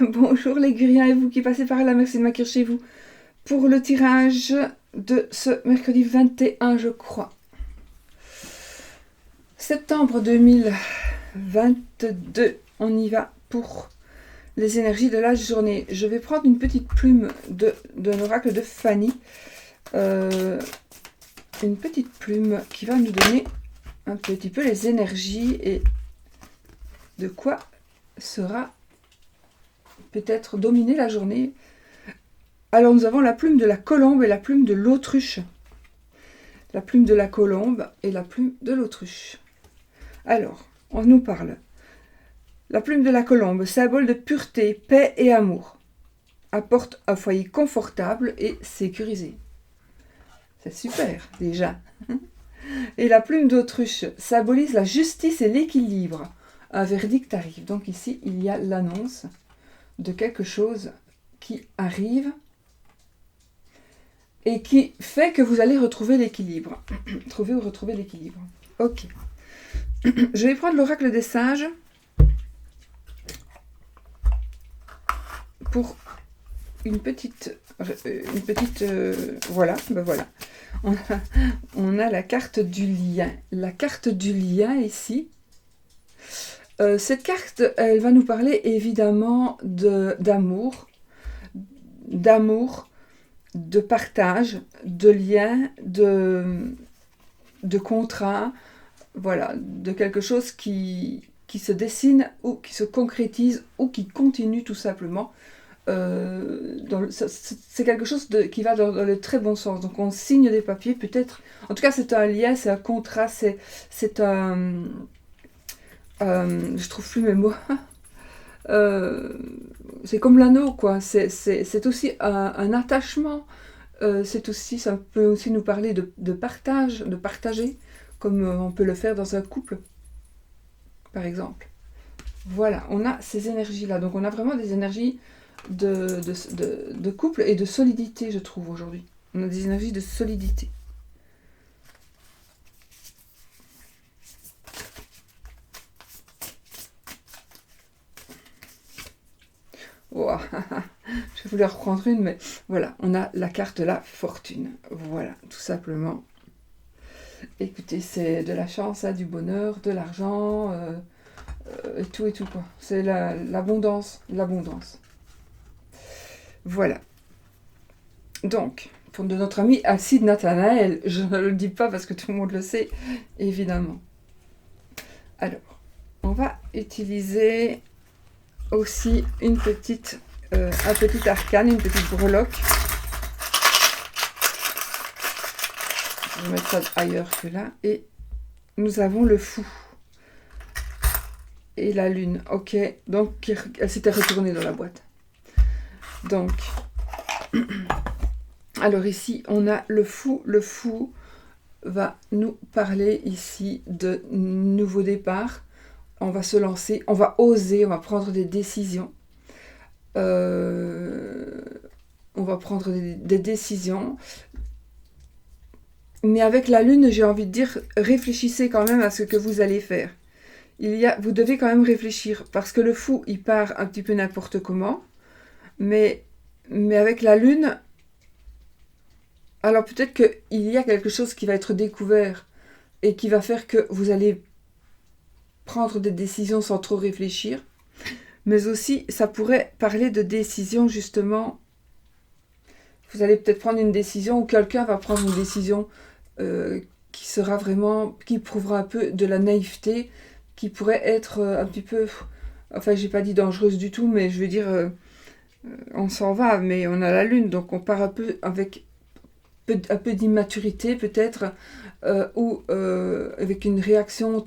Bonjour les Guriens et vous qui passez par là, merci de m'accueillir chez vous pour le tirage de ce mercredi 21, je crois. Septembre 2022, on y va pour les énergies de la journée. Je vais prendre une petite plume de l'oracle de Fanny. Une petite plume qui va nous donner un petit peu les énergies et de quoi sera peut-être dominer la journée. Alors nous avons la plume de la colombe et la plume de l'autruche. La plume de la colombe et la plume de l'autruche. Alors, on nous parle. La plume de la colombe, symbole de pureté, paix et amour, apporte un foyer confortable et sécurisé. C'est super, déjà. Et la plume d'autruche symbolise la justice et l'équilibre. Un verdict arrive. Donc ici, il y a l'annonce de quelque chose qui arrive et qui fait que vous allez retrouver l'équilibre. Trouver ou retrouver l'équilibre. Ok. Je vais prendre l'oracle des sages pour une petite voilà, ben voilà. On a la carte du lien. La carte du lien ici. Cette carte, elle va nous parler évidemment d'amour, de partage, de lien, de contrat, voilà, de quelque chose qui se dessine ou qui se concrétise ou qui continue tout simplement. C'est quelque chose qui va dans le très bon sens. Donc on signe des papiers, peut-être. En tout cas, c'est un lien, c'est un contrat, c'est un. Je trouve plus mes mots. C'est comme l'anneau, quoi. C'est aussi un attachement. Ça peut aussi nous parler de partage, de partager, comme on peut le faire dans un couple, par exemple. Voilà, on a ces énergies-là. Donc on a vraiment des énergies de couple et de solidité, je trouve, aujourd'hui. On a des énergies de solidité. Wow. Je voulais reprendre une, mais voilà, on a la carte de la fortune. Voilà, tout simplement. Écoutez, c'est de la chance, du bonheur, de l'argent, et tout, quoi. C'est l'abondance. Voilà. Donc, de notre ami Alcide Nathanaël, je ne le dis pas parce que tout le monde le sait, évidemment. Alors, on va utiliser aussi un petit arcane, une petite breloque. Je vais mettre ça ailleurs que là. Et nous avons le fou. Et la lune. Ok, donc elle s'était retournée dans la boîte. Donc, alors ici, on a le fou. Le fou va nous parler ici de nouveau départ. On va se lancer, on va oser, on va prendre des décisions. On va prendre des décisions. Mais avec la lune, j'ai envie de dire, réfléchissez quand même à ce que vous allez faire. Vous devez quand même réfléchir, parce que le fou, il part un petit peu n'importe comment. Mais avec la lune, alors peut-être qu'il y a quelque chose qui va être découvert et qui va faire que vous allez prendre des décisions sans trop réfléchir. Mais aussi, ça pourrait parler de décisions, justement. Vous allez peut-être prendre une décision ou quelqu'un va prendre une décision qui prouvera un peu de la naïveté, qui pourrait être un petit peu, enfin j'ai pas dit dangereuse du tout, mais je veux dire, on s'en va, mais on a la lune, donc on part un peu avec un peu d'immaturité peut-être, ou avec une réaction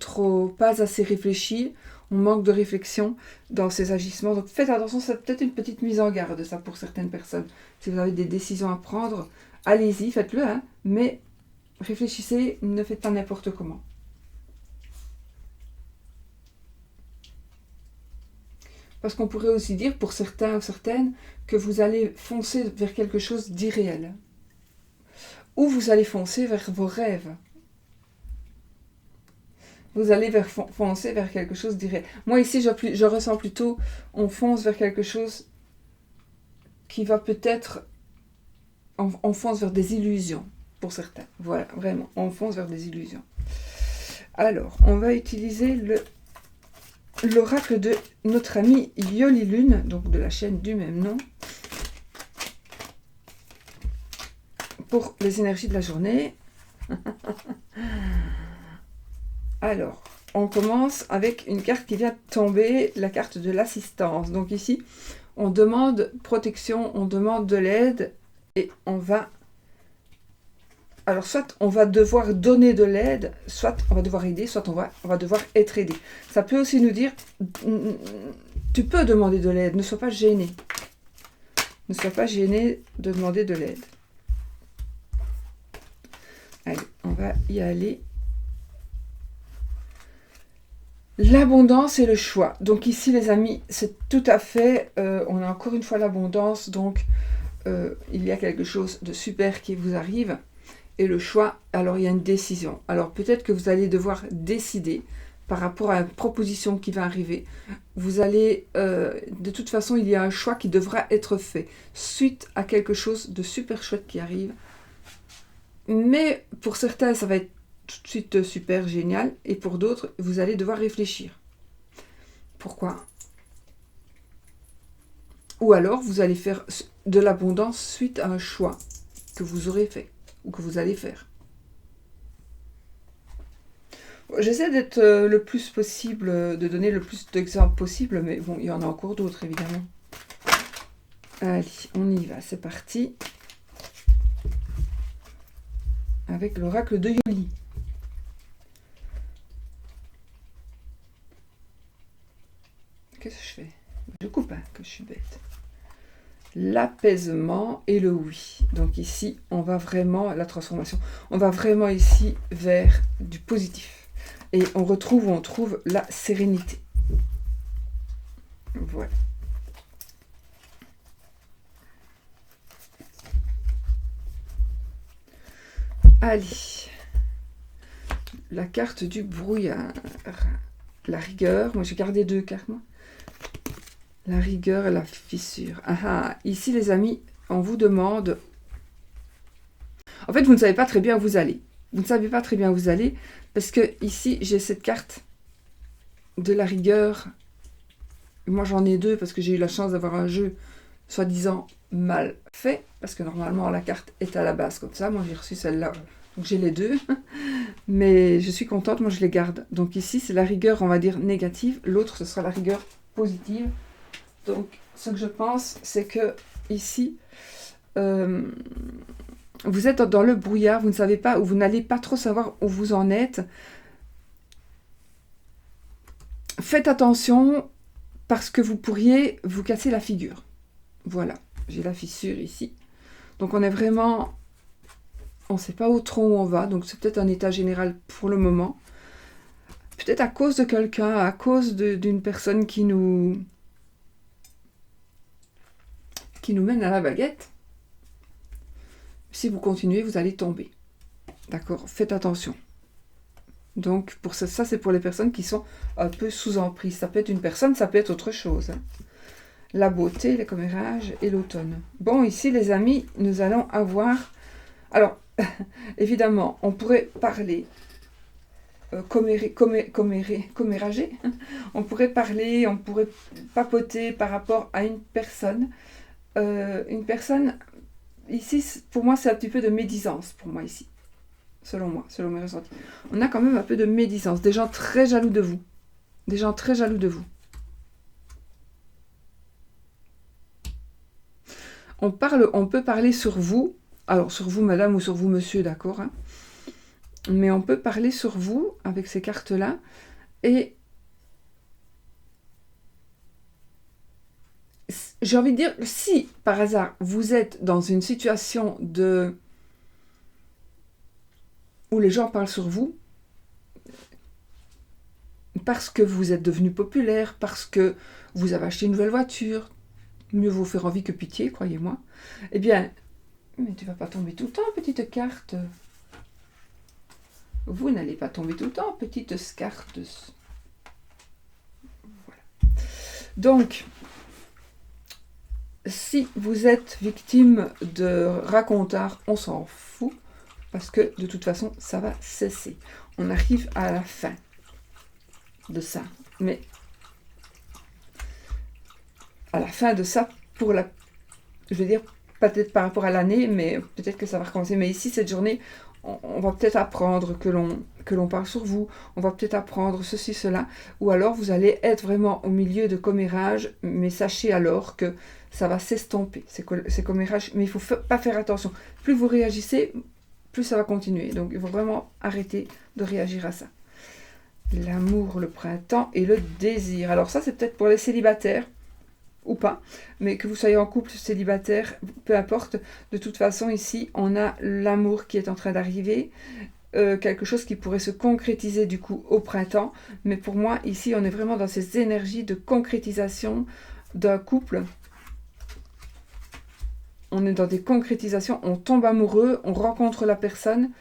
pas assez réfléchie. On manque de réflexion dans ses agissements. Donc faites attention, c'est peut-être une petite mise en garde, ça, pour certaines personnes. Si vous avez des décisions à prendre, allez-y, faites-le, hein, mais réfléchissez, ne faites pas n'importe comment. Parce qu'on pourrait aussi dire, pour certains ou certaines, que vous allez foncer vers quelque chose d'irréel. Ou vous allez foncer vers vos rêves. Vous allez foncer vers quelque chose d'irréel. Moi ici, je ressens plutôt, on fonce vers quelque chose qui va peut-être, on fonce vers des illusions pour certains. Voilà, vraiment, on fonce vers des illusions. Alors, on va utiliser l'oracle de notre amie Yoli Lune, donc de la chaîne du même nom, pour les énergies de la journée. Alors, on commence avec une carte qui vient de tomber, la carte de l'assistance. Donc ici, on demande protection, on demande de l'aide, et on va... Alors, soit on va devoir donner de l'aide, soit on va devoir aider, soit on va devoir être aidé. Ça peut aussi nous dire, tu peux demander de l'aide, ne sois pas gêné. Ne sois pas gêné de demander de l'aide. Allez, on va y aller. L'abondance et le choix. Donc ici, les amis, c'est tout à fait... on a encore une fois l'abondance, donc il y a quelque chose de super qui vous arrive. Et le choix, alors il y a une décision. Alors peut-être que vous allez devoir décider par rapport à une proposition qui va arriver. Vous allez... de toute façon, il y a un choix qui devra être fait suite à quelque chose de super chouette qui arrive. Mais pour certains, ça va être tout de suite super génial. Et pour d'autres, vous allez devoir réfléchir. Pourquoi ? Ou alors, vous allez faire de l'abondance suite à un choix que vous aurez fait. Ou que vous allez faire. J'essaie d'être le plus possible, de donner le plus d'exemples possible, mais bon, il y en a encore d'autres, évidemment. Allez, on y va, c'est parti. Avec l'oracle de Yoli. Qu'est-ce que je fais? Je coupe, hein, que je suis bête. L'apaisement et le oui. Donc ici, on va vraiment, la transformation, on va vraiment ici vers du positif. Et on trouve la sérénité. Voilà. Allez. La carte du brouillard. La rigueur. Moi, j'ai gardé 2 cartes, moi. La rigueur et la fissure. Ici, les amis, on vous demande... En fait, vous ne savez pas très bien où vous allez. Vous ne savez pas très bien où vous allez, parce que ici, j'ai cette carte de la rigueur. Moi, j'en ai 2, parce que j'ai eu la chance d'avoir un jeu, soi-disant, mal fait, parce que normalement, la carte est à la base comme ça. Moi, j'ai reçu celle-là, donc j'ai les 2. Mais je suis contente, moi, je les garde. Donc ici, c'est la rigueur, on va dire, négative. L'autre, ce sera la rigueur positive. Donc, ce que je pense, c'est que ici, vous êtes dans le brouillard, vous ne savez pas, ou vous n'allez pas trop savoir où vous en êtes. Faites attention, parce que vous pourriez vous casser la figure. Voilà, j'ai la fissure ici. Donc, on est vraiment... On ne sait pas trop où on va, donc c'est peut-être un état général pour le moment. Peut-être à cause de quelqu'un, à cause d'une personne qui nous mène à la baguette. Si vous continuez, vous allez tomber. D'accord ? Faites attention. Donc, pour ça c'est pour les personnes qui sont un peu sous emprise. Ça peut être une personne, ça peut être autre chose. La beauté, les commérages et l'automne. Bon, ici, les amis, nous allons avoir... Alors, évidemment, on pourrait parler... commérager. On pourrait parler, on pourrait papoter par rapport à une personne. Une personne, ici, pour moi, c'est un petit peu de médisance, pour moi, ici. Selon moi, selon mes ressentis. On a quand même un peu de médisance. Des gens très jaloux de vous. Des gens très jaloux de vous. On peut parler sur vous. Alors, sur vous, madame, ou sur vous, monsieur, d'accord, hein. Mais on peut parler sur vous, avec ces cartes-là. Et j'ai envie de dire, si, par hasard, vous êtes dans une situation où les gens parlent sur vous, parce que vous êtes devenu populaire, parce que vous avez acheté une nouvelle voiture, mieux vaut faire envie que pitié, croyez-moi, eh bien, mais tu vas pas tomber tout le temps, petite carte. Vous n'allez pas tomber tout le temps, petite scarteuse. Voilà. Donc, si vous êtes victime de racontard, on s'en fout, parce que de toute façon, ça va cesser. On arrive à la fin de ça. Mais à la fin de ça, pour la... Je veux dire, peut-être par rapport à l'année, mais peut-être que ça va recommencer. Mais ici, cette journée, on va peut-être apprendre que l'on parle sur vous, on va peut-être apprendre ceci, cela, ou alors vous allez être vraiment au milieu de commérages, mais sachez alors que ça va s'estomper, ces commérages, mais il ne faut pas faire attention. Plus vous réagissez, plus ça va continuer. Donc il faut vraiment arrêter de réagir à ça. L'amour, le printemps et le désir. Alors ça, c'est peut-être pour les célibataires, ou pas, mais que vous soyez en couple, célibataire, peu importe, de toute façon ici on a l'amour qui est en train d'arriver, quelque chose qui pourrait se concrétiser du coup au printemps, mais pour moi ici on est vraiment dans ces énergies de concrétisation d'un couple. On est dans des concrétisations, on tombe amoureux, on rencontre la personne,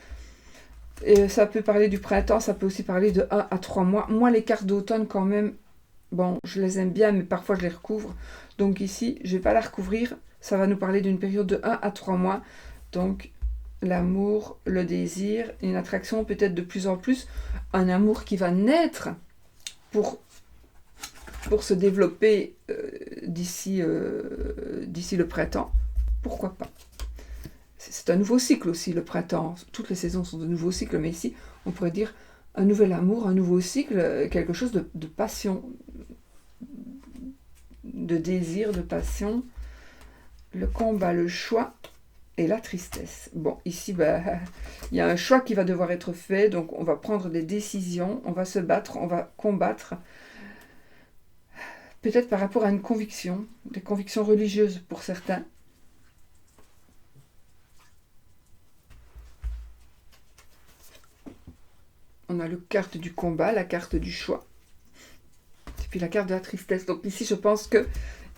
et ça peut parler du printemps, ça peut aussi parler de 1 à 3 mois. Moi les cartes d'automne quand même, bon, je les aime bien, mais parfois je les recouvre. Donc ici, je ne vais pas la recouvrir. Ça va nous parler d'une période de 1 à 3 mois. Donc, l'amour, le désir, une attraction peut-être de plus en plus. Un amour qui va naître pour se développer d'ici le printemps. Pourquoi pas? C'est un nouveau cycle aussi, le printemps. Toutes les saisons sont de nouveaux cycles, mais ici, on pourrait dire un nouvel amour, un nouveau cycle, quelque chose de passion, de désir, de passion, le combat, le choix et la tristesse. Bon, ici, il y a un choix qui va devoir être fait, donc on va prendre des décisions, on va se battre, on va combattre, peut-être par rapport à une conviction, des convictions religieuses pour certains. On a la carte du combat, la carte du choix. Et puis la carte de la tristesse. Donc ici, je pense que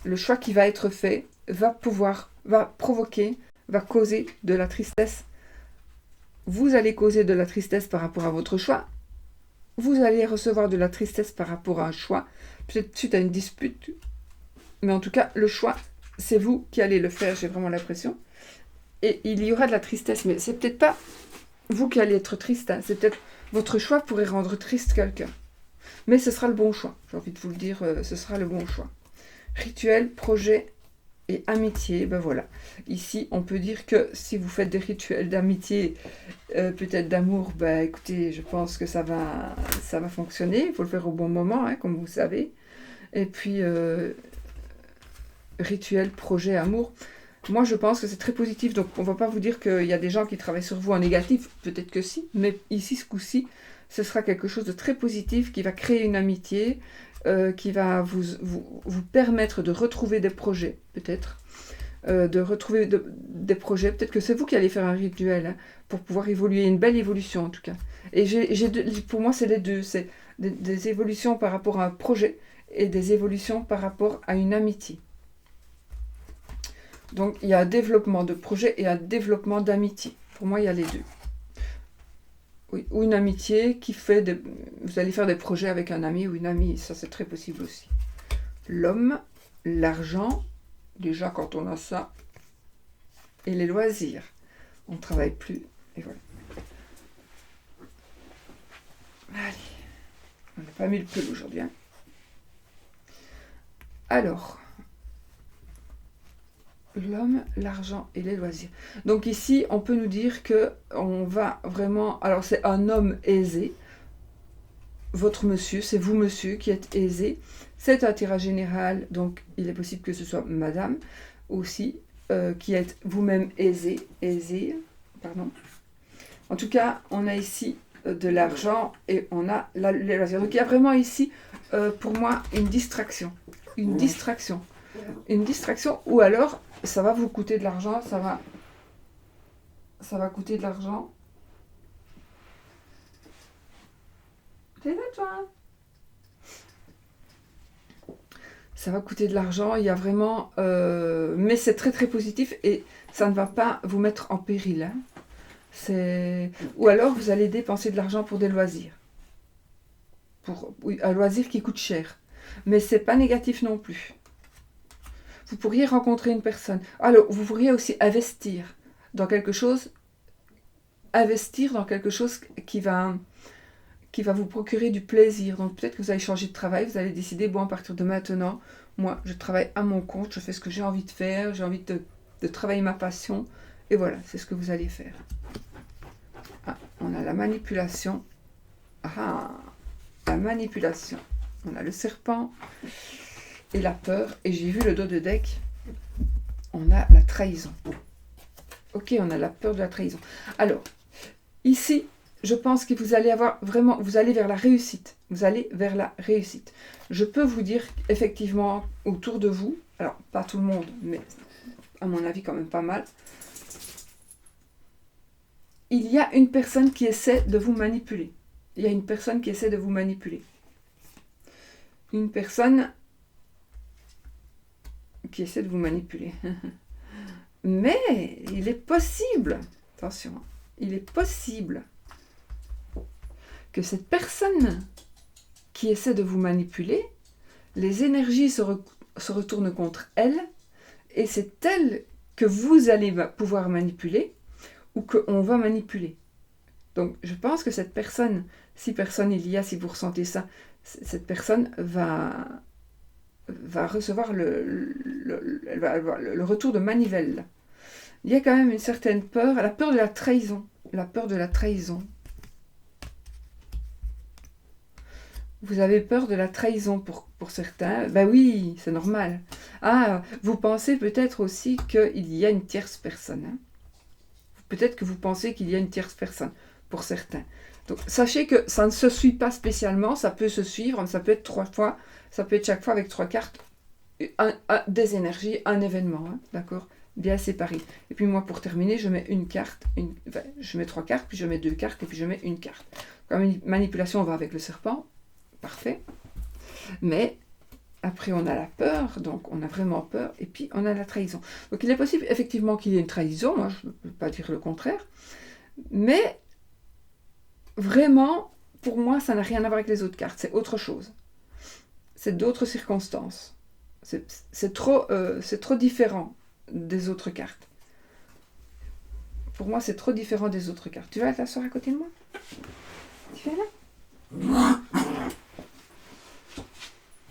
le choix qui va être fait va provoquer, va causer de la tristesse. Vous allez causer de la tristesse par rapport à votre choix. Vous allez recevoir de la tristesse par rapport à un choix, peut-être suite à une dispute. Mais en tout cas, le choix, c'est vous qui allez le faire, j'ai vraiment l'impression. Et il y aura de la tristesse, mais c'est peut-être pas vous qui allez être triste, hein. C'est peut-être votre choix pourrait rendre triste quelqu'un. Mais ce sera le bon choix. J'ai envie de vous le dire, ce sera le bon choix. Rituel, projet et amitié. Ben voilà. Ici, on peut dire que si vous faites des rituels d'amitié, peut-être d'amour, ben écoutez, je pense que ça va fonctionner. Il faut le faire au bon moment, hein, comme vous savez. Et puis, rituel, projet, amour. Moi, je pense que c'est très positif. Donc, on ne va pas vous dire qu'il y a des gens qui travaillent sur vous en négatif. Peut-être que si. Mais ici, ce coup-ci, ce sera quelque chose de très positif qui va créer une amitié, qui va vous permettre de retrouver des projets, peut-être. De retrouver des projets. Peut-être que c'est vous qui allez faire un rituel, hein, pour pouvoir évoluer. Une belle évolution, en tout cas. Et pour moi, c'est les deux. C'est des évolutions par rapport à un projet et des évolutions par rapport à une amitié. Donc, il y a un développement de projet et un développement d'amitié. Pour moi, il y a les deux. Oui, ou une amitié qui fait... Vous allez faire des projets avec un ami ou une amie. Ça, c'est très possible aussi. L'homme, l'argent, déjà quand on a ça, et les loisirs. On ne travaille plus. Et voilà. Allez. On n'a pas mis le pull aujourd'hui, hein. Alors... L'homme, l'argent et les loisirs. Donc ici, on peut nous dire que on va vraiment... Alors c'est un homme aisé. Votre monsieur, c'est vous monsieur qui êtes aisé. C'est un tirage général, donc il est possible que ce soit madame aussi, qui êtes vous-même aisé. Pardon. En tout cas, on a ici de l'argent et on a les loisirs. Donc il y a vraiment ici, pour moi, une distraction. Une distraction. Une distraction, ou alors... ça va vous coûter de l'argent, ça va coûter de l'argent. T'es là, toi? Ça va coûter de l'argent, il y a vraiment... mais c'est très très positif et ça ne va pas vous mettre en péril, hein. Ou alors, vous allez dépenser de l'argent pour des loisirs. Oui, un loisir qui coûte cher. Mais c'est pas négatif non plus. Vous pourriez rencontrer une personne. Alors, vous pourriez aussi investir dans quelque chose. Investir dans quelque chose qui va vous procurer du plaisir. Donc, peut-être que vous allez changer de travail. Vous allez décider, bon, à partir de maintenant, moi, je travaille à mon compte. Je fais ce que j'ai envie de faire. J'ai envie de travailler ma passion. Et voilà, c'est ce que vous allez faire. Ah, on a la manipulation. Ah, la manipulation. On a le serpent et la peur. Et j'ai vu le dos de deck. On a la trahison. Ok, on a la peur de la trahison. Alors, ici, je pense que vous allez avoir vraiment... Vous allez vers la réussite. Vous allez vers la réussite. Je peux vous dire, effectivement, autour de vous, alors, pas tout le monde, mais à mon avis, quand même pas mal, il y a une personne qui essaie de vous manipuler. Il y a une personne qui essaie de vous manipuler. Une personne qui essaie de vous manipuler. Mais il est possible, attention, il est possible que cette personne qui essaie de vous manipuler, les énergies se retournent contre elle, et c'est elle que vous allez pouvoir manipuler, ou qu'on va manipuler. Donc, je pense que cette personne, si personne il y a, si vous ressentez ça, cette personne va recevoir le retour de manivelle. Il y a quand même une certaine peur, la peur de la trahison. La peur de la trahison. Vous avez peur de la trahison pour certains. Ben oui, c'est normal. Ah, vous pensez peut-être aussi qu'il y a une tierce personne. Hein. Peut-être que vous pensez qu'il y a une tierce personne, pour certains. Donc, sachez que ça ne se suit pas spécialement, ça peut se suivre, ça peut être 3 fois, ça peut être chaque fois avec 3 cartes, des énergies, un événement, hein, d'accord, bien séparé. Et puis moi, pour terminer, je mets une carte, je mets 3 cartes, puis je mets 2 cartes, et puis je mets une carte. Comme manipulation, on va avec le serpent, parfait. Mais après, on a la peur, donc on a vraiment peur, et puis on a la trahison. Donc il est possible effectivement qu'il y ait une trahison, moi je ne peux pas dire le contraire, mais vraiment, pour moi, ça n'a rien à voir avec les autres cartes, c'est autre chose. C'est d'autres circonstances. C'est trop différent des autres cartes. Pour moi, c'est trop différent des autres cartes. Tu vas t'asseoir à côté de moi? Tu vas là?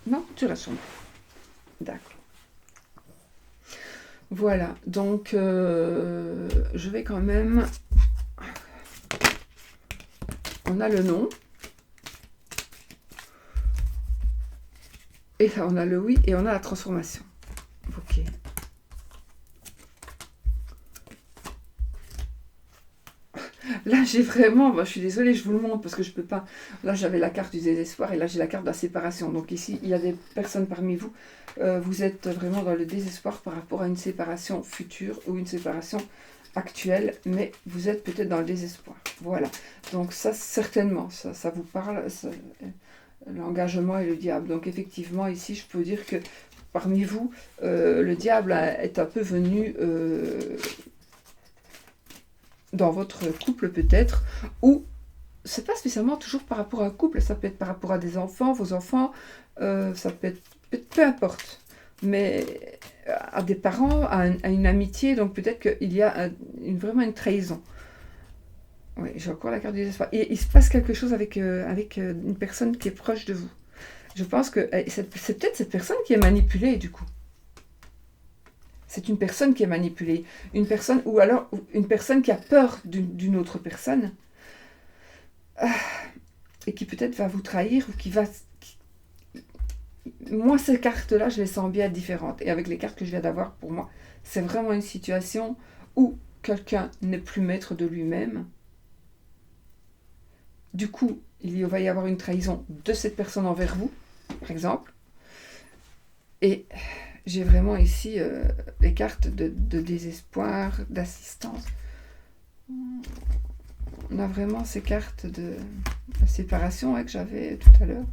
Non, tu restes sur moi. D'accord. Voilà, donc je vais quand même... On a le non. Et là, on a le oui et on a la transformation. Ok. Là, j'ai vraiment... je suis désolée, je vous le montre parce que je peux pas... Là, j'avais la carte du désespoir et là, j'ai la carte de la séparation. Donc ici, il y a des personnes parmi vous. Vous êtes vraiment dans le désespoir par rapport à une séparation future ou une séparation actuelle. Mais vous êtes peut-être dans le désespoir. Voilà. Donc ça, certainement, ça vous parle. L'engagement et le diable. Donc effectivement, ici, je peux dire que parmi vous, le diable est un peu venu... dans votre couple peut-être, ou c'est pas spécialement toujours par rapport à un couple, ça peut être par rapport à des enfants, vos enfants, ça peut être peu importe, mais à des parents, à une amitié, donc peut-être qu'il y a vraiment une trahison. Oui, j'ai encore la carte du désespoir. Et il se passe quelque chose avec une personne qui est proche de vous. Je pense que c'est peut-être cette personne qui est manipulée du coup. C'est une personne qui est manipulée, une personne, ou alors une personne qui a peur d'une autre personne, et qui peut-être va vous trahir, ou qui va... Moi, ces cartes-là, je les sens bien différentes. Et avec les cartes que je viens d'avoir, pour moi, c'est vraiment une situation où quelqu'un n'est plus maître de lui-même. Du coup, il va y avoir une trahison de cette personne envers vous, par exemple. Et... j'ai vraiment ici les cartes de désespoir, d'assistance. On a vraiment ces cartes de séparation que j'avais tout à l'heure.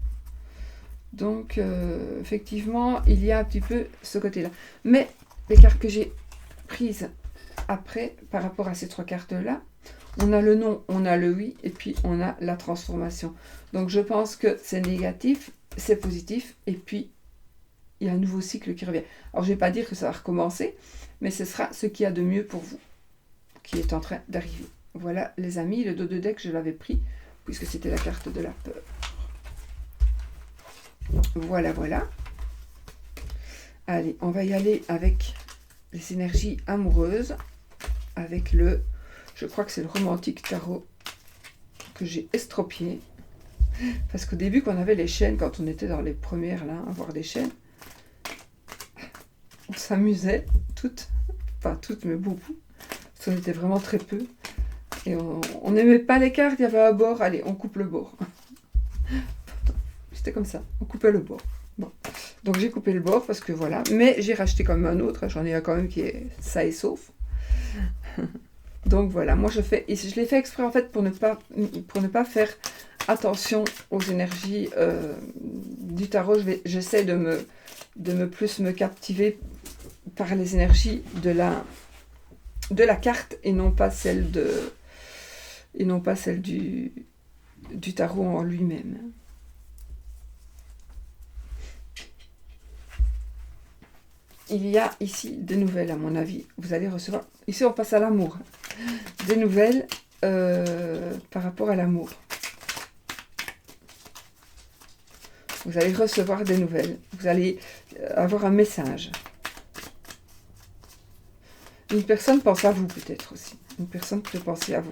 Donc, effectivement, il y a un petit peu ce côté-là. Mais les cartes que j'ai prises après, par rapport à ces 3 cartes-là, On a le non, on a le oui, et puis on a la transformation. Donc je pense que c'est négatif, c'est positif, et puis il y a un nouveau cycle qui revient. Alors je ne vais pas dire que ça va recommencer, mais ce sera ce qu'il y a de mieux pour vous, qui est en train d'arriver. Voilà les amis, le dos de deck, je l'avais pris, puisque c'était la carte de la peur. Voilà, voilà. Allez, on va y aller avec les énergies amoureuses, avec le... Je crois que c'est le romantique tarot que j'ai estropié. Parce qu'au début, quand on avait les chaînes, quand on était dans les premières, là, à voir des chaînes, on s'amusait, toutes, pas toutes, mais beaucoup, parce qu'on était vraiment très peu. Et on n'aimait pas les cartes, il y avait un bord, allez, on coupe le bord. C'était comme ça, on coupait le bord. Bon. Donc j'ai coupé le bord parce que voilà, mais j'ai racheté quand même un autre, j'en ai un quand même qui est ça et sauf. Donc voilà, moi je l'ai fait exprès en fait pour ne pas faire attention aux énergies du tarot. J'essaie de me plus me captiver par les énergies de la carte et non pas celle du tarot en lui-même. Il y a ici des nouvelles, à mon avis. Vous allez recevoir... Ici, on passe à l'amour. Des nouvelles par rapport à l'amour. Vous allez recevoir des nouvelles. Vous allez avoir un message. Une personne pense à vous, peut-être aussi. Une personne peut penser à vous.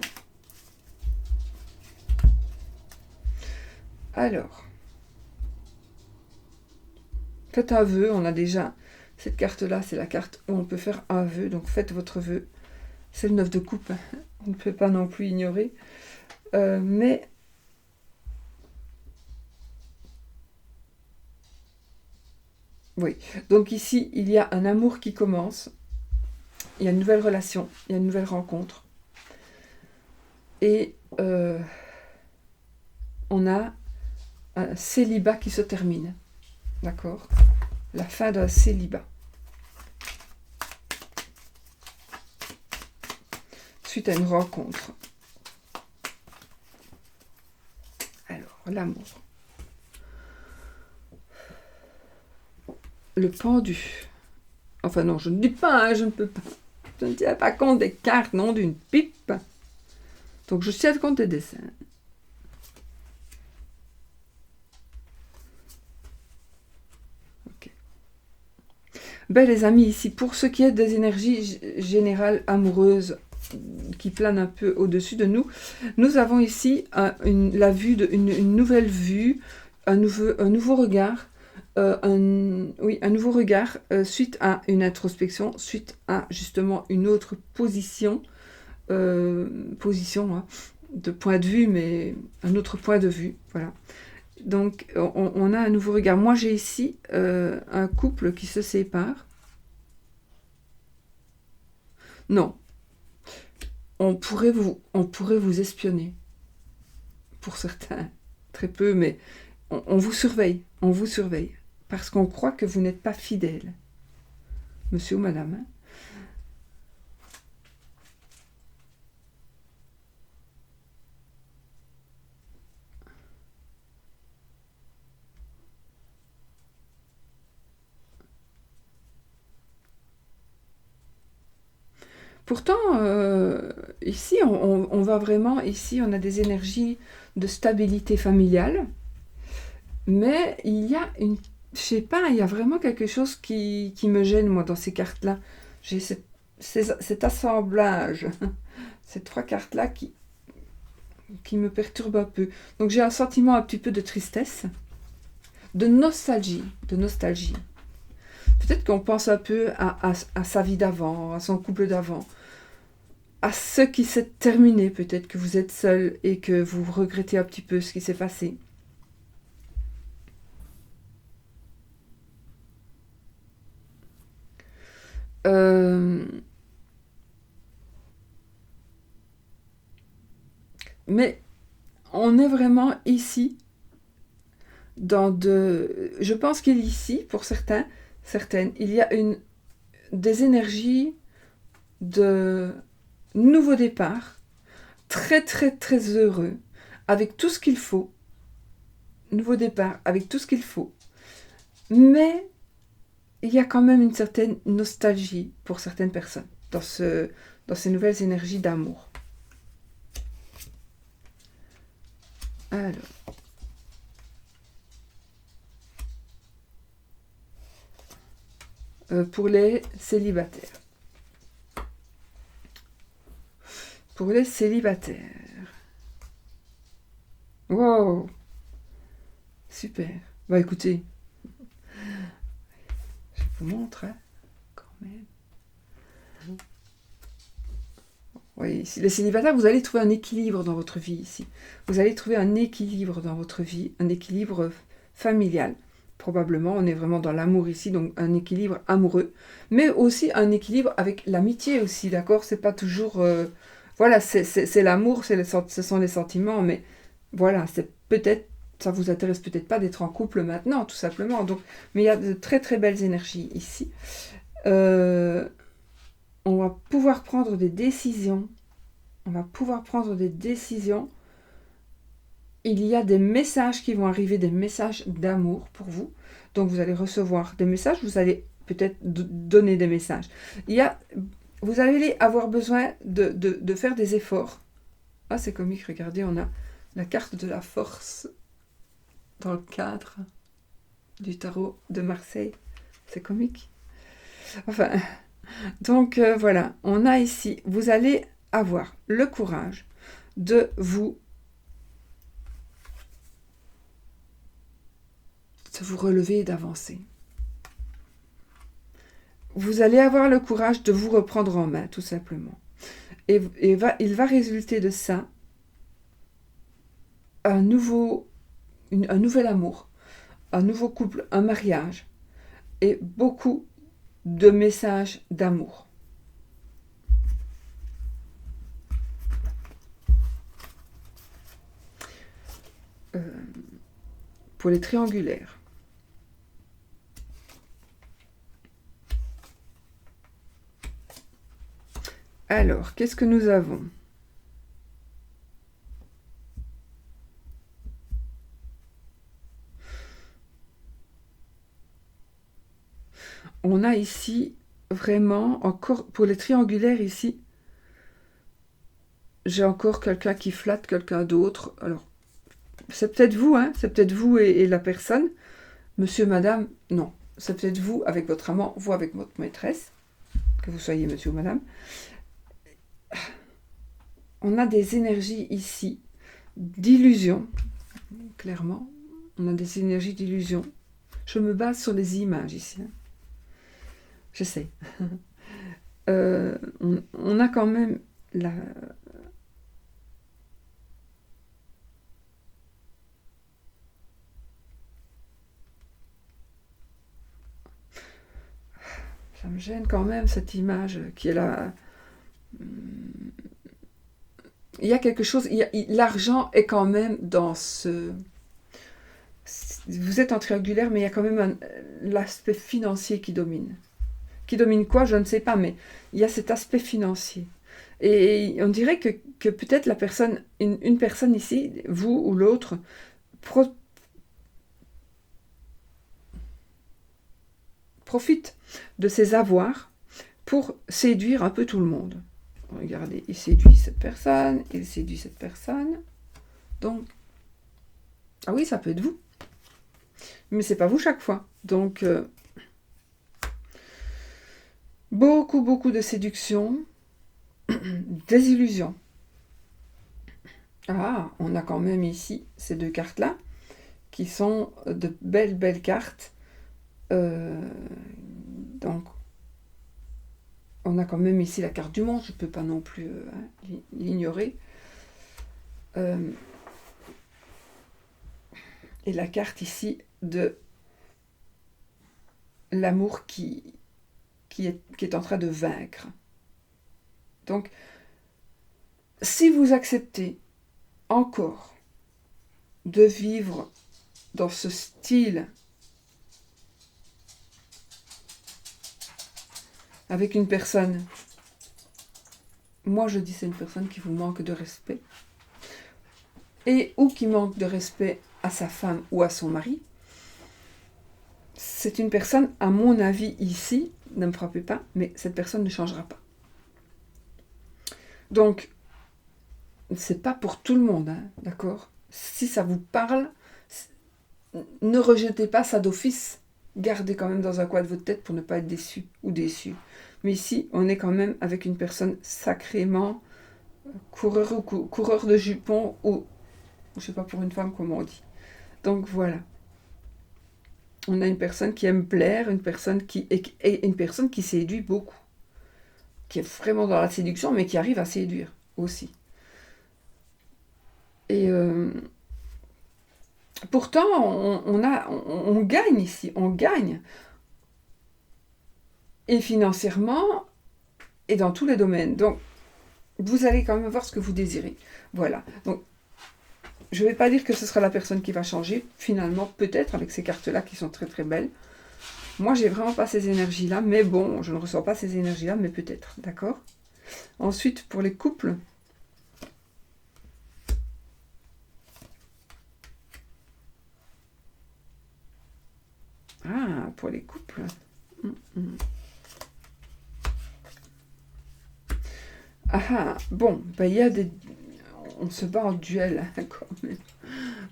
Alors. Faites un vœu. On a déjà... Cette carte-là, c'est la carte où on peut faire un vœu. Donc, faites votre vœu. C'est le 9 de coupe. On ne peut pas non plus ignorer. Mais... Oui. Donc, ici, il y a un amour qui commence. Il y a une nouvelle relation. Il y a une nouvelle rencontre. Et on a un célibat qui se termine. D'accord ? La fin d'un célibat. Suite à une rencontre. Alors, l'amour. Le pendu. Enfin non, je ne dis pas, hein, je ne peux pas. Je ne tiens pas compte des cartes, non, d'une pipe. Donc je tiens compte des dessins. Ok. Ben les amis, ici, pour ce qui est des énergies générales amoureuses qui planent un peu au-dessus de nous, nous avons ici la vue une nouvelle vue, un nouveau regard, un nouveau regard suite à une introspection, suite à justement une autre position, hein, de point de vue, mais un autre point de vue, voilà. Donc on a un nouveau regard. Moi j'ai ici un couple qui se sépare. Non. On pourrait vous espionner. Pour certains, très peu, mais on vous surveille. On vous surveille. Parce qu'on croit que vous n'êtes pas fidèle. Monsieur ou madame. Hein. Pourtant, ici, on va vraiment... Ici, on a des énergies de stabilité familiale. Mais il y a une... Je sais pas, il y a vraiment quelque chose qui me gêne, moi, dans ces cartes-là. J'ai cet assemblage, ces trois cartes-là qui me perturbe un peu. Donc, j'ai un sentiment un petit peu de tristesse, de nostalgie. Peut-être qu'on pense un peu à sa vie d'avant, à son couple d'avant, à ce qui s'est terminé. Peut-être que vous êtes seul et que vous regrettez un petit peu ce qui s'est passé. Mais on est vraiment ici dans je pense qu'il y a ici, pour certaines, il y a des énergies de nouveau départ, très très très heureux, avec tout ce qu'il faut, nouveau départ, avec tout ce qu'il faut, mais il y a quand même une certaine nostalgie pour certaines personnes dans ces nouvelles énergies d'amour. Alors. Pour les célibataires. Pour les célibataires. Wow. Super. Bah écoutez. Je vous montre, hein, quand même. Oui, si les célibataires, vous allez trouver un équilibre dans votre vie ici. Vous allez trouver un équilibre dans votre vie, un équilibre familial. Probablement, on est vraiment dans l'amour ici, donc un équilibre amoureux, mais aussi un équilibre avec l'amitié aussi, d'accord? C'est pas toujours... voilà, c'est l'amour, ce sont les sentiments, mais voilà, c'est peut-être... Ça vous intéresse peut-être pas d'être en couple maintenant, tout simplement. Donc, mais il y a de très très belles énergies ici. On va pouvoir prendre des décisions. On va pouvoir prendre des décisions. Il y a des messages qui vont arriver, des messages d'amour pour vous. Donc vous allez recevoir des messages, vous allez peut-être donner des messages. Vous allez avoir besoin de faire des efforts. Ah, c'est comique, regardez, on a la carte de la force dans le cadre du tarot de Marseille. C'est comique. Enfin, donc voilà, on a ici, vous allez avoir le courage de vous relever et d'avancer. Vous allez avoir le courage de vous reprendre en main, tout simplement. Et il va résulter de ça un nouvel amour, un nouveau couple, un mariage, et beaucoup de messages d'amour. Pour les triangulaires. Alors, qu'est-ce que nous avons? On a ici vraiment encore, pour les triangulaires ici, j'ai encore quelqu'un qui flatte quelqu'un d'autre. Alors, c'est peut-être vous, hein, c'est peut-être vous et la personne. Monsieur, madame, non. C'est peut-être vous avec votre amant, vous avec votre maîtresse, que vous soyez monsieur ou madame. On a des énergies ici d'illusion, clairement. On a des énergies d'illusion. Je me base sur les images ici. J'essaie. On a quand même la... Ça me gêne quand même, cette image qui est là. Il y a quelque chose... L'argent est quand même dans ce... Vous êtes en triangulaire, mais il y a quand même l'aspect financier qui domine. Qui domine quoi? Je ne sais pas, mais il y a cet aspect financier. Et on dirait que peut-être la personne, une personne ici, vous ou l'autre, profite de ses avoirs pour séduire un peu tout le monde. Regardez, il séduit cette personne, il séduit cette personne. Donc, ah oui, ça peut être vous. Mais c'est pas vous chaque fois. Donc, beaucoup de séduction, des illusions. Ah, on a quand même ici ces deux cartes-là, qui sont de belles cartes. Donc, on a quand même ici la carte du monde, je ne peux pas non plus l'ignorer. Et la carte ici de l'amour qui est en train de vaincre. Donc, si vous acceptez encore de vivre dans ce style avec une personne, moi je dis c'est une personne qui vous manque de respect, et ou qui manque de respect à sa femme ou à son mari. C'est une personne, à mon avis ici, ne me frappez pas, mais cette personne ne changera pas. Donc, c'est pas pour tout le monde, hein, d'accord? Si ça vous parle, ne rejetez pas ça d'office. Gardez quand même dans un coin de votre tête pour ne pas être déçu ou déçu. Mais ici, on est quand même avec une personne sacrément coureur de jupons ou, je sais pas pour une femme comment on dit. Donc voilà. On a une personne qui aime plaire, une personne qui séduit beaucoup. Qui est vraiment dans la séduction, mais qui arrive à séduire aussi. Et pourtant, on gagne ici, on gagne. Et financièrement, et dans tous les domaines. Donc, vous allez quand même voir ce que vous désirez. Voilà. Donc, je ne vais pas dire que ce sera la personne qui va changer. Finalement, peut-être, avec ces cartes-là qui sont très très belles. Moi, j'ai vraiment pas ces énergies-là. Mais bon, je ne ressens pas ces énergies-là, mais peut-être. D'accord? Ensuite, pour les couples. Ah, pour les couples. Ah, bon, ben, il y a des... On se bat en duel, hein, quand même.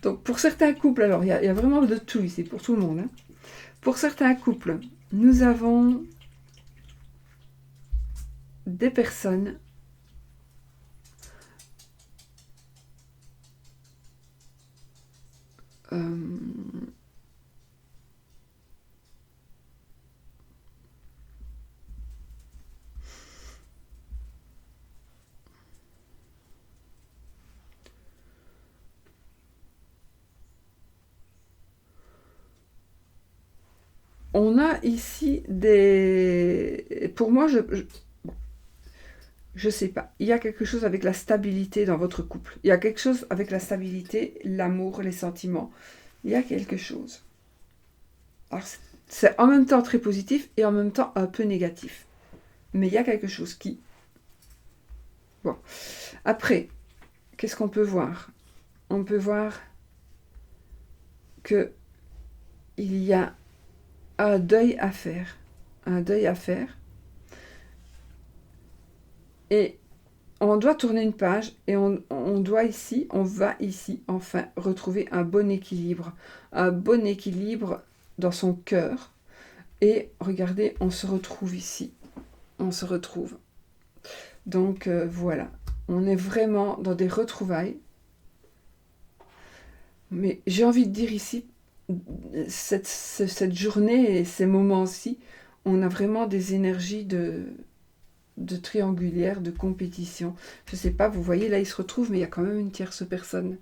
Donc, pour certains couples, alors, il y a vraiment de tout ici, pour tout le monde. Hein. Pour certains couples, nous avons des personnes on a ici des... Pour moi, je sais pas. Il y a quelque chose avec la stabilité dans votre couple. Il y a quelque chose avec la stabilité, l'amour, les sentiments. Il y a quelque chose. Alors, c'est en même temps très positif et en même temps un peu négatif. Mais il y a quelque chose qui... Bon. Après, qu'est-ce qu'on peut voir? On peut voir que il y a un deuil à faire. Un deuil à faire. Et on doit tourner une page et on va ici, enfin, retrouver un bon équilibre. Un bon équilibre dans son cœur. Et regardez, on se retrouve ici. On se retrouve. Donc voilà. On est vraiment dans des retrouvailles. Mais j'ai envie de dire ici, cette journée et ces moments-ci, on a vraiment des énergies de triangulaire, de compétition. Je sais pas, vous voyez, là, ils se retrouvent, mais il y a quand même une tierce personne.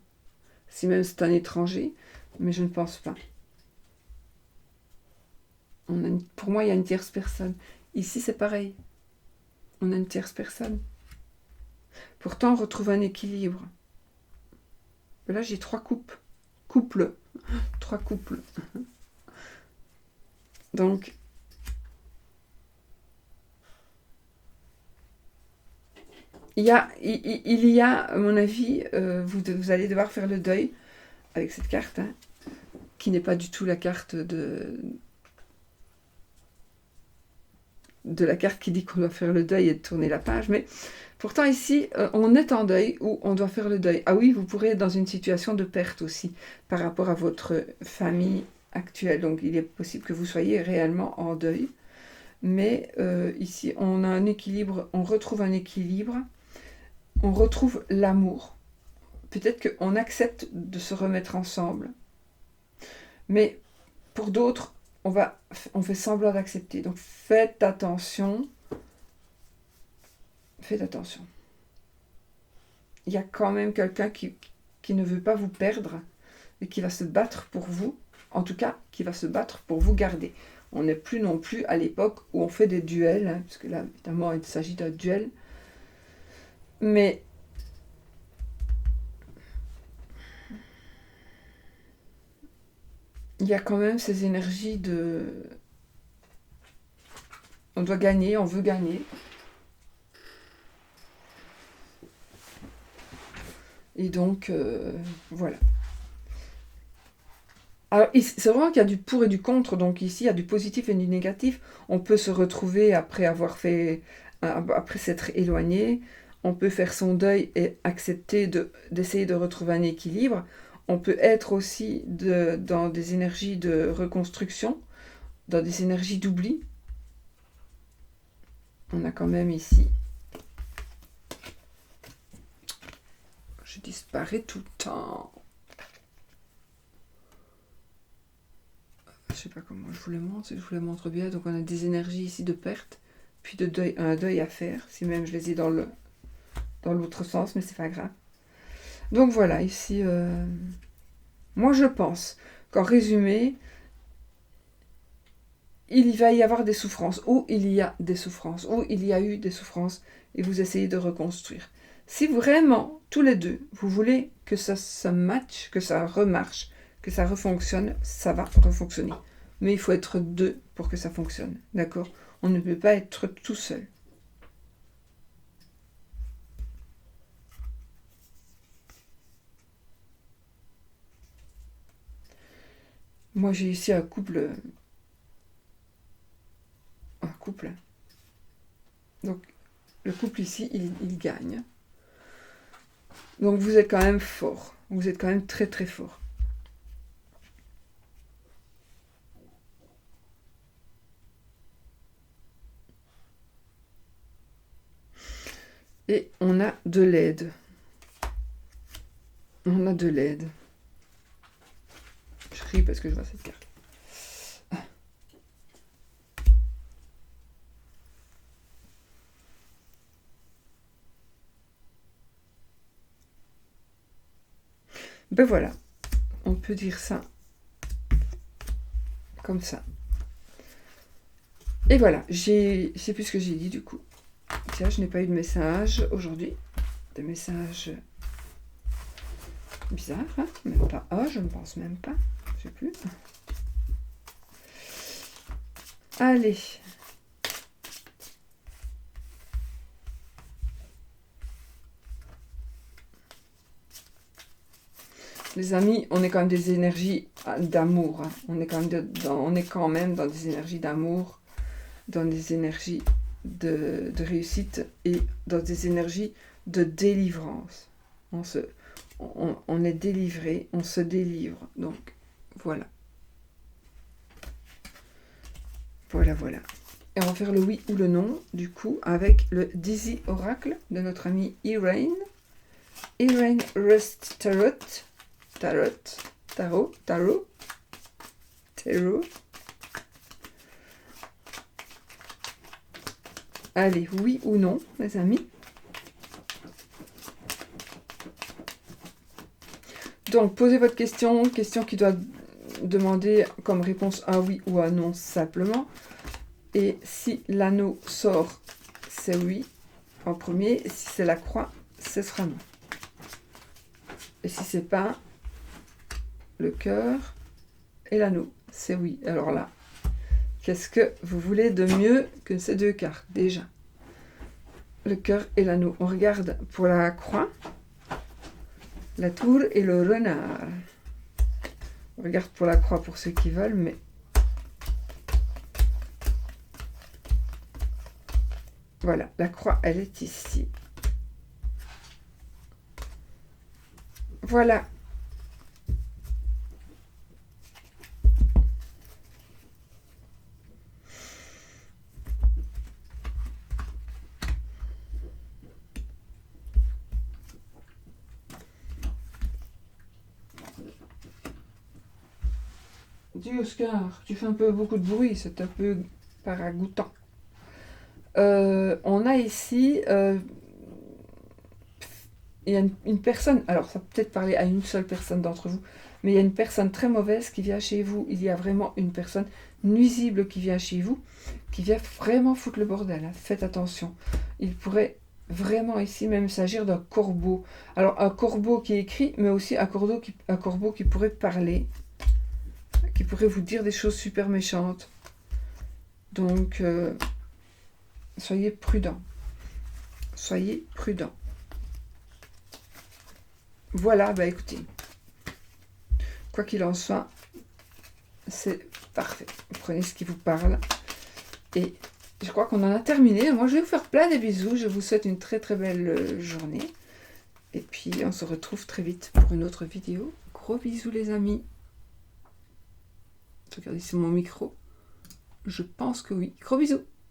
Si même c'est un étranger, mais je ne pense pas. Pour moi, il y a une tierce personne. Ici, c'est pareil. On a une tierce personne. Pourtant, on retrouve un équilibre. Là, j'ai 3 couples. 3 couples. Donc, il y a, à mon avis, vous allez devoir faire le deuil avec cette carte, hein, qui n'est pas du tout la carte de la carte qui dit qu'on doit faire le deuil et de tourner la page, mais pourtant ici, on est en deuil ou on doit faire le deuil. Ah oui, vous pourrez être dans une situation de perte aussi par rapport à votre famille actuelle, donc il est possible que vous soyez réellement en deuil, mais ici, on a un équilibre, on retrouve un équilibre, on retrouve l'amour. Peut-être qu'on accepte de se remettre ensemble, mais pour d'autres, on fait semblant d'accepter. Donc faites attention. Faites attention. Il y a quand même quelqu'un qui ne veut pas vous perdre et qui va se battre pour vous. En tout cas, qui va se battre pour vous garder. On n'est plus non plus à l'époque où on fait des duels, hein, parce que là, évidemment, il s'agit d'un duel. Mais il y a quand même ces énergies de... On doit gagner, on veut gagner. Et donc, voilà. Alors, c'est vraiment qu'il y a du pour et du contre. Donc ici, il y a du positif et du négatif. On peut se retrouver après avoir fait, après s'être éloigné. On peut faire son deuil et accepter d'essayer de retrouver un équilibre. On peut être aussi dans des énergies de reconstruction, dans des énergies d'oubli. On a quand même ici... Je disparais tout le temps. Je sais pas comment je vous le montre, si je vous le montre bien. Donc on a des énergies ici de perte, puis de deuil, un deuil à faire, si même je les ai dans l'autre sens, mais c'est pas grave. Donc voilà, ici, moi je pense qu'en résumé, il va y avoir des souffrances, ou il y a des souffrances, ou il y a eu des souffrances, et vous essayez de reconstruire. Si vraiment, tous les deux, vous voulez que ça se matche, que ça remarche, que ça refonctionne, ça va refonctionner. Mais il faut être deux pour que ça fonctionne, d'accord? On ne peut pas être tout seul. Moi, j'ai ici un couple. Donc, le couple ici, il gagne. Donc, vous êtes quand même fort. Vous êtes quand même très, très fort. Et on a de l'aide. On a de l'aide. Je ris parce que je vois cette carte. Ben voilà, on peut dire ça comme ça. Et voilà, je sais plus ce que j'ai dit du coup. Tiens, je n'ai pas eu de message aujourd'hui. Des messages bizarres, hein, même pas. Oh, je ne pense même pas. Je sais plus. Allez. Les amis, on est quand même des énergies d'amour. Hein. On est quand même dans des énergies d'amour, dans des énergies de réussite et dans des énergies de délivrance. On est délivré, on se délivre. Donc, voilà. Voilà. Et on va faire le oui ou le non, du coup, avec le Dizzy Oracle de notre ami Irene. Irene Rust Tarot. Allez, oui ou non, les amis. Donc, posez votre question qui doit demander comme réponse un oui ou un non simplement. Et si l'anneau sort, c'est oui en premier. Et si c'est la croix, ce sera non. Et si c'est pas le cœur et l'anneau, c'est oui. Alors là, qu'est-ce que vous voulez de mieux que ces deux cartes déjà? Le cœur et l'anneau. On regarde pour la croix, la tour et le renard. On regarde pour la croix pour ceux qui veulent, mais voilà, la croix, elle est ici. Voilà. Dis Oscar, tu fais un peu beaucoup de bruit, c'est un peu paragoûtant. On a ici, il y a une personne, alors ça peut peut-être parler à une seule personne d'entre vous, mais il y a une personne très mauvaise qui vient chez vous. Il y a vraiment une personne nuisible qui vient chez vous, qui vient vraiment foutre le bordel. Hein. Faites attention. Il pourrait vraiment ici même s'agir d'un corbeau. Alors un corbeau qui écrit, mais aussi un corbeau qui pourrait parler, qui pourrait vous dire des choses super méchantes. Donc, soyez prudents. Soyez prudents. Voilà, bah écoutez, quoi qu'il en soit, c'est parfait. Vous prenez ce qui vous parle. Et je crois qu'on en a terminé. Moi, je vais vous faire plein de bisous. Je vous souhaite une très très belle journée. Et puis, on se retrouve très vite pour une autre vidéo. Gros bisous les amis. Regardez, c'est mon micro. Je pense que oui. Gros bisous.